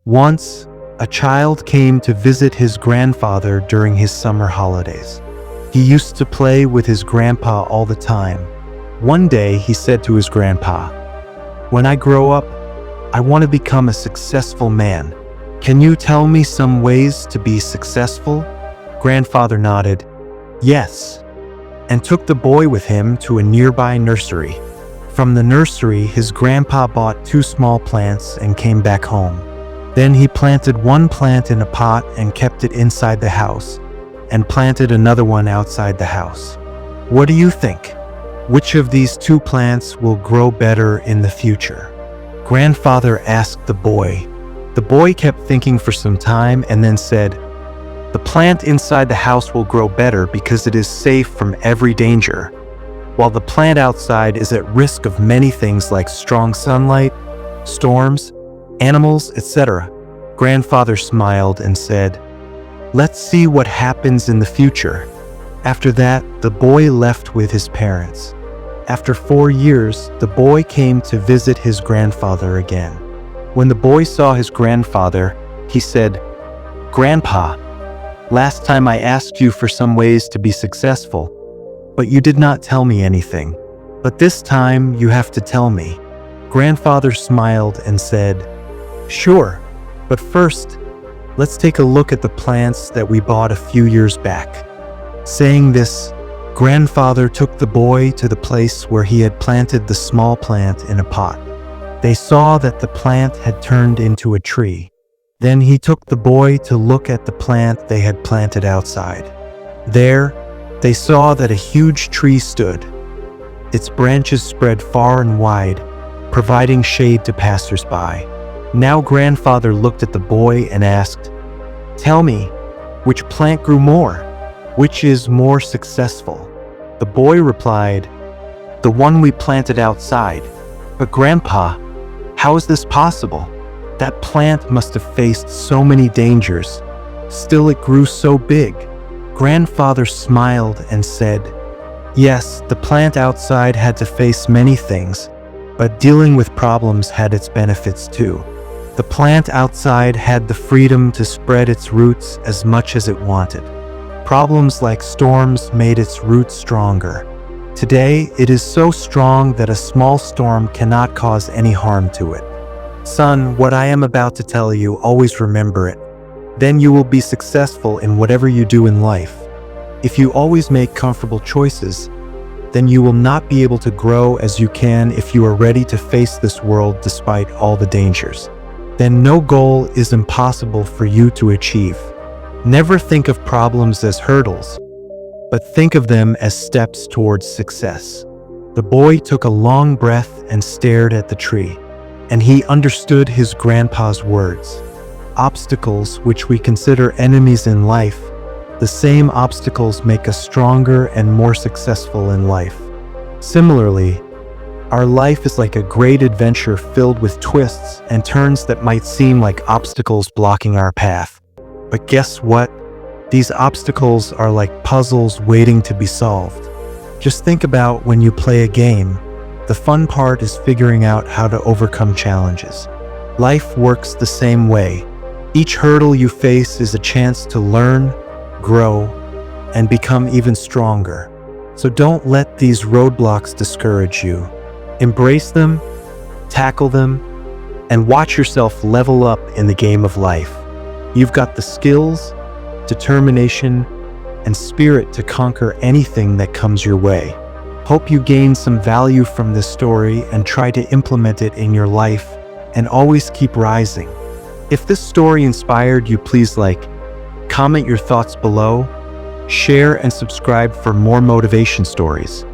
Once, a child came to visit his grandfather during his summer holidays. He used to play with his grandpa all the time. One day, he said to his grandpa, "When I grow up, I want to become a successful man. Can you tell me some ways to be successful?" Grandfather nodded, "Yes," and took the boy with him to a nearby nursery. From the nursery, his grandpa bought 2 small plants and came back home. Then he planted one plant in a pot and kept it inside the house, and planted another one outside the house. What do you think? Which of these 2 plants will grow better in the future? Grandfather asked the boy. The boy kept thinking for some time and then said, "The plant inside the house will grow better because it is safe from every danger, while the plant outside is at risk of many things like strong sunlight, storms, animals, etc." Grandfather smiled and said, "Let's see what happens in the future." After that, the boy left with his parents. After 4 years, the boy came to visit his grandfather again. When the boy saw his grandfather, he said, "Grandpa, last time I asked you for some ways to be successful, but you did not tell me anything. But this time you have to tell me." Grandfather smiled and said, "Sure, but first, let's take a look at the plants that we bought a few years back." Saying this, Grandfather took the boy to the place where he had planted the small plant in a pot. They saw that the plant had turned into a tree. Then he took the boy to look at the plant they had planted outside. There, they saw that a huge tree stood. Its branches spread far and wide, providing shade to passers-by. Now Grandfather looked at the boy and asked, "Tell me, which plant grew more? Which is more successful?" The boy replied, "The one we planted outside." "But Grandpa, how is this possible? That plant must have faced so many dangers. Still it grew so big." Grandfather smiled and said, "Yes, the plant outside had to face many things, but dealing with problems had its benefits too. The plant outside had the freedom to spread its roots as much as it wanted. Problems like storms made its roots stronger. Today, it is so strong that a small storm cannot cause any harm to it. Son, what I am about to tell you, always remember it. Then you will be successful in whatever you do in life. If you always make comfortable choices, then you will not be able to grow as you can if you are ready to face this world despite all the dangers. Then no goal is impossible for you to achieve. Never think of problems as hurdles, but think of them as steps towards success." The boy took a long breath and stared at the tree, and he understood his grandpa's words. Obstacles, which we consider enemies in life, the same obstacles make us stronger and more successful in life. Similarly, our life is like a great adventure filled with twists and turns that might seem like obstacles blocking our path. But guess what? These obstacles are like puzzles waiting to be solved. Just think about when you play a game. The fun part is figuring out how to overcome challenges. Life works the same way. Each hurdle you face is a chance to learn, grow, and become even stronger. So don't let these roadblocks discourage you. Embrace them, tackle them, and watch yourself level up in the game of life. You've got the skills, determination, and spirit to conquer anything that comes your way. Hope you gain some value from this story and try to implement it in your life, and always keep rising. If this story inspired you, please comment your thoughts below, share and subscribe for more motivation stories.